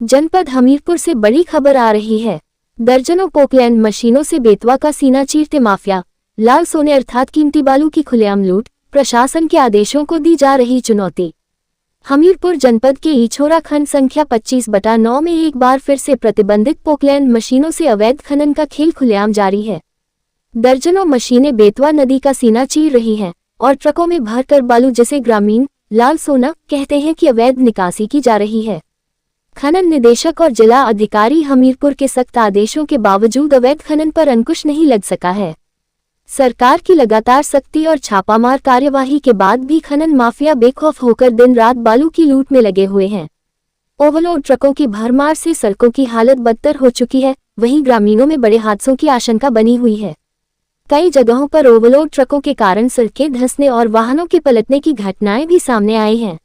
जनपद हमीरपुर से बड़ी खबर आ रही है। दर्जनों पोकलैंड मशीनों से बेतवा का सीना चीरते माफिया, लाल सोने अर्थात कीमती बालू की खुलेआम लूट, प्रशासन के आदेशों को दी जा रही चुनौती। हमीरपुर जनपद के इछोरा खंड संख्या 25/9 में एक बार फिर से प्रतिबंधित पोकलैंड मशीनों से अवैध खनन का खेल खुलेआम जारी है। दर्जनों मशीनें बेतवा नदी का सीना चीर रही हैं और ट्रकों में भरकर बालू, जिसे ग्रामीण लाल सोना कहते हैं, कि अवैध निकासी की जा रही है। खनन निदेशक और जिला अधिकारी हमीरपुर के सख्त आदेशों के बावजूद अवैध खनन पर अंकुश नहीं लग सका है। सरकार की लगातार सख्ती और छापामार कार्यवाही के बाद भी खनन माफिया बेखौफ होकर दिन रात बालू की लूट में लगे हुए हैं। ओवरलोड ट्रकों की भरमार से सड़कों की हालत बदतर हो चुकी है। वहीं ग्रामीणों में बड़े हादसों की आशंका बनी हुई है। कई जगहों पर ओवरलोड ट्रकों के कारण सड़कें धंसने और वाहनों के पलटने की घटनाएं भी सामने आई हैं।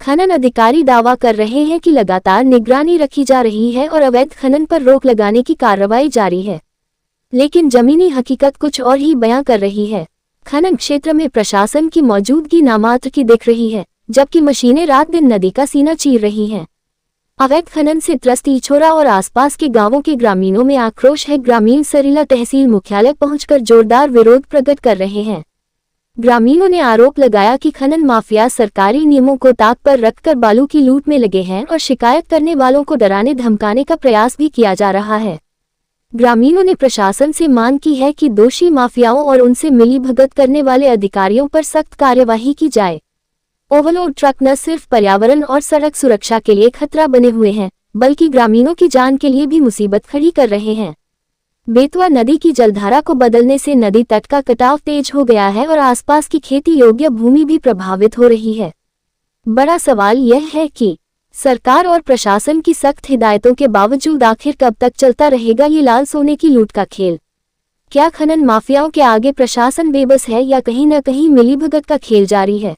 खनन अधिकारी दावा कर रहे हैं कि लगातार निगरानी रखी जा रही है और अवैध खनन पर रोक लगाने की कार्रवाई जारी है, लेकिन जमीनी हकीकत कुछ और ही बयां कर रही है। खनन क्षेत्र में प्रशासन की मौजूदगी नामात्र की दिख रही है, जबकि मशीनें रात दिन नदी का सीना चीर रही हैं। अवैध खनन से त्रस्त इछोरा और आसपास के गांवों के ग्रामीणों में आक्रोश है। ग्रामीण सरीला तहसील मुख्यालय पहुंचकर जोरदार विरोध प्रकट कर रहे हैं। ग्रामीणों ने आरोप लगाया कि खनन माफिया सरकारी नियमों को ताक पर रखकर बालू की लूट में लगे हैं और शिकायत करने वालों को डराने धमकाने का प्रयास भी किया जा रहा है। ग्रामीणों ने प्रशासन से मांग की है कि दोषी माफियाओं और उनसे मिलीभगत करने वाले अधिकारियों पर सख्त कार्यवाही की जाए। ओवरलोड ट्रक न सिर्फ पर्यावरण और सड़क सुरक्षा के लिए खतरा बने हुए हैं, बल्कि ग्रामीणों की जान के लिए भी मुसीबत खड़ी कर रहे हैं। बेतवा नदी की जलधारा को बदलने से नदी तट का कटाव तेज हो गया है और आसपास की खेती योग्य भूमि भी प्रभावित हो रही है। बड़ा सवाल यह है कि सरकार और प्रशासन की सख्त हिदायतों के बावजूद आखिर कब तक चलता रहेगा ये लाल सोने की लूट का खेल। क्या खनन माफियाओं के आगे प्रशासन बेबस है या कहीं न कहीं मिलीभगत का खेल जारी है?